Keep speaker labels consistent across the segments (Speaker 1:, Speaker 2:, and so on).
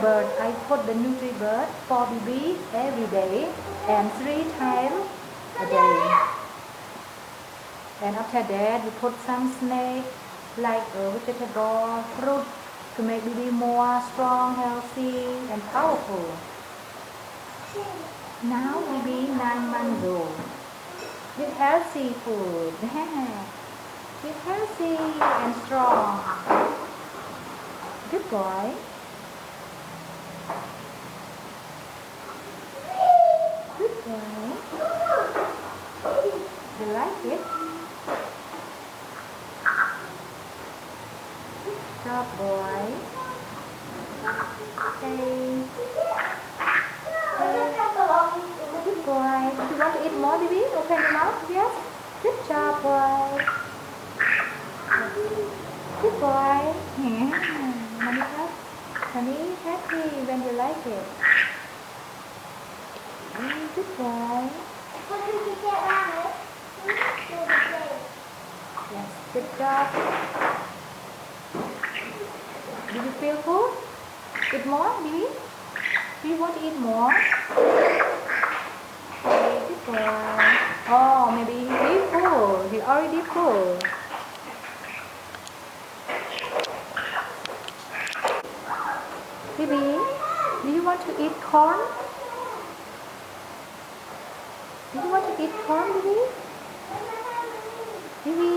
Speaker 1: bird. I put the Nutri-Bird for Bibi every day and 3 times a day. And after that, we put some snake like vegetable, fruit to make Bibi more strong, healthy, and powerful. Now Bibi 9 months old. With healthy food. With healthy and strong. Good boy. Good boy. You like it? Good job, boy. Okay. Good boy. Do you want to eat more, Bibi? Open your mouth. Yes. Good job, boy. Good boy. Mommy happy when you like it. Good boy. Yes. Good job. Do you feel full? Eat more, Bibi? Do you want to eat more? Okay, good boy. Oh, maybe he's full. He's already full. Bibi, do you want to eat corn? Do you want to eat corn, Bibi? Bibi?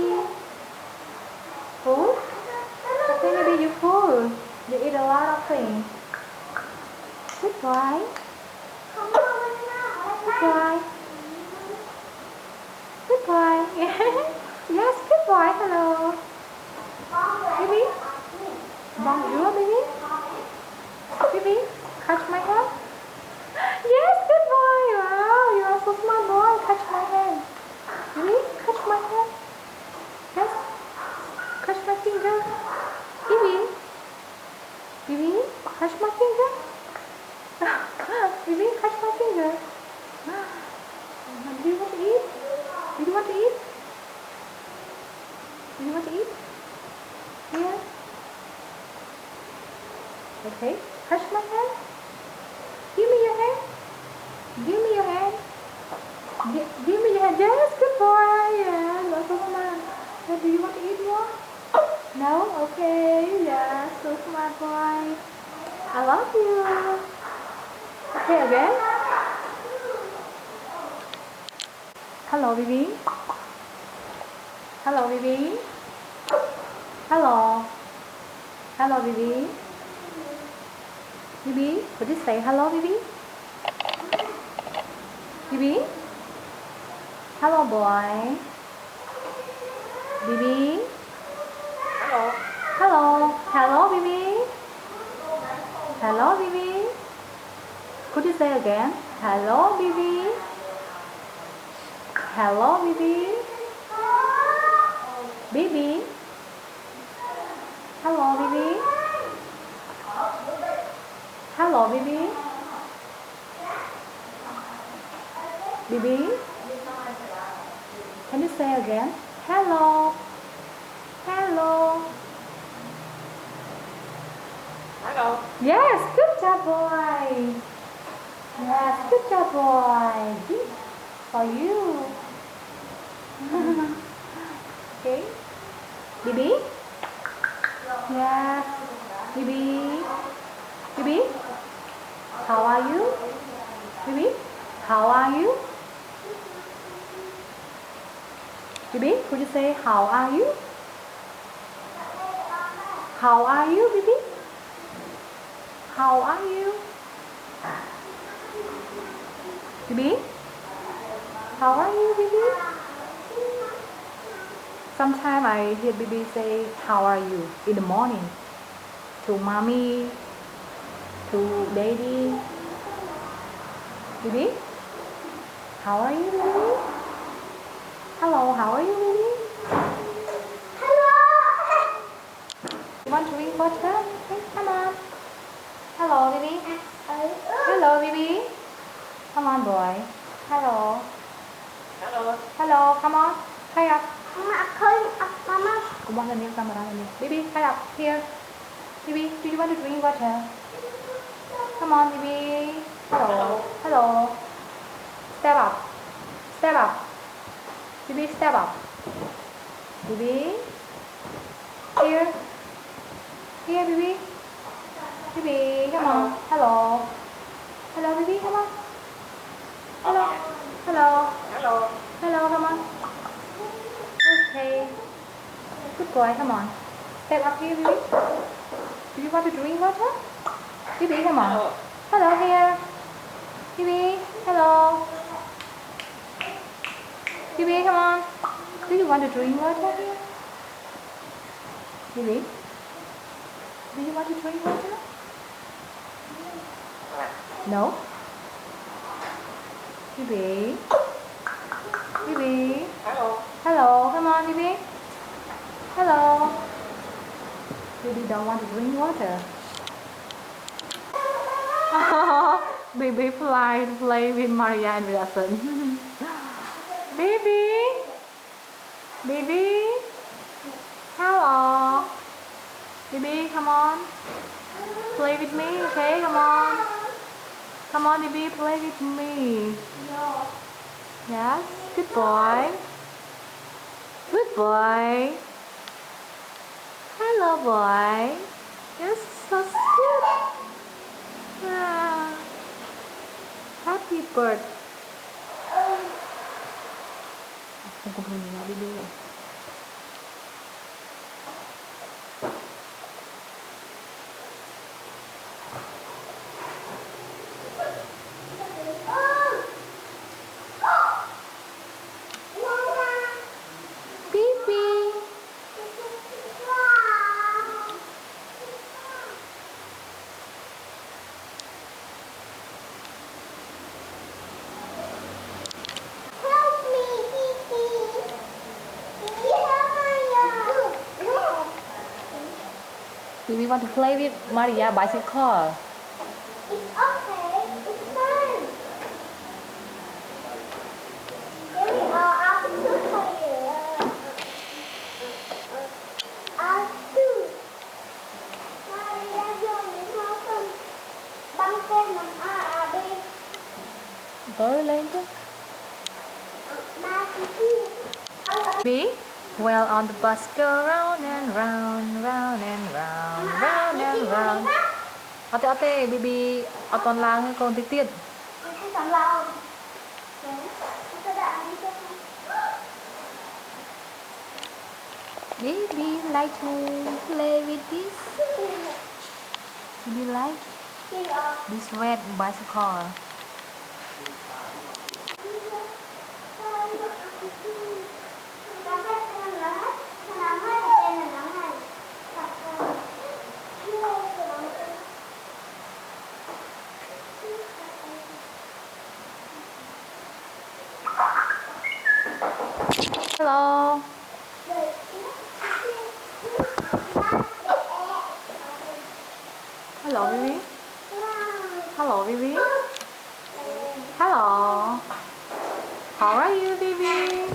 Speaker 1: Full? Okay, maybe you're full. You eat a lot of things. Good boy. Good boy. Good boy. Yes, good boy. Hello. Bibi? Bonjour, Bibi. Bibi, catch my hand. Yes, good boy. Wow, you are so smart boy. Catch my hand. Bibi, catch my hand. Yes. Catch my finger. Bibi. Bibi, catch my finger. Bibi, catch my finger. Do you want to eat? Do you want to eat? Do you want to eat? Yeah. Okay. Touch my hand. Give me your hand. Give me your hand. Give me your hand. Yes, good boy. Yeah, you are so smart. Do you want to eat more? No? Okay. Yeah, so smart boy. I love you. Okay, again. Hello, Bibi. Hello, Bibi. Hello. Hello, Bibi. Bibi, would you say hello, Bibi? Bibi? Hello, boy. Bibi? Hello. Hello. Hello, Bibi. Hello, Bibi. Could you say again? Hello, Bibi. Hello, Bibi. Bibi. Hello, Bibi. Hello, Bibi. Bibi. Can you say again? Hello. Hello.
Speaker 2: Hello.
Speaker 1: Yes, good job, boy. Yes, good job, boy. This for you. Okay. Bibi? Yes. Bibi? Bibi? How are you? Bibi? How are you? Bibi, could you say how are you? How are you, Bibi? How are you? Bibi? How are you, Bibi? Sometimes I hear Bibi say, how are you? In the morning. To mommy, to daddy. Bibi? How are you, Bibi? Hello, how are you, Bibi?
Speaker 2: Hello.
Speaker 1: You want to drink water? Okay, come on. Hello, Bibi. Hello, Bibi. Come on, boy. Hello.
Speaker 2: Hello.
Speaker 1: Hello, come on. Hurry up.
Speaker 2: Mama.
Speaker 1: Come on, the camera. Bibi, hurry up. Here. Bibi, do you want to drink water? Come on, baby. Hello. Hello. Step up. Step up. Baby, step up. Baby. Here. Here, baby. Baby, come on. Hello. Hello, baby, come on. Hello. Hello.
Speaker 2: Hello.
Speaker 1: Hello, come on. Okay. Good boy, come on. Step up here, baby. Do you want to drink water? Baby, come on.
Speaker 2: Hello.
Speaker 1: Hello, here. Baby, hello. Baby, come on. Do you want to drink water here? Baby? Do you want to drink water? No? Baby? Baby?
Speaker 2: Hello.
Speaker 1: Hello, come on, baby. Hello. Baby don't want to drink water. Baby play with Maria and Wilson. Baby. Baby. Hello. Baby, come on. Play with me, okay? Come on. Come on, baby, play with me. Yes, good boy. Good boy. Hello, boy. You're so cute. Ah. Happy birthday. Không có hình nào đi đi. Do we want to play with Maria bicycle?
Speaker 2: It's okay. It's fun. Here we are. I'll do for you. I'll do. Maria dùng những món phần băng kem bằng A đi.
Speaker 1: Tới lên chứ. B? Well, on the bus go round and round, round and round, round and round. Ate, Bibi, ở toàn làng hay còn tiết tiết?
Speaker 2: Cái toàn làng.
Speaker 1: Baby like to play with this. Baby like this red bicycle. Hello. Hello, baby. Hello, baby. Hello. How are you, baby?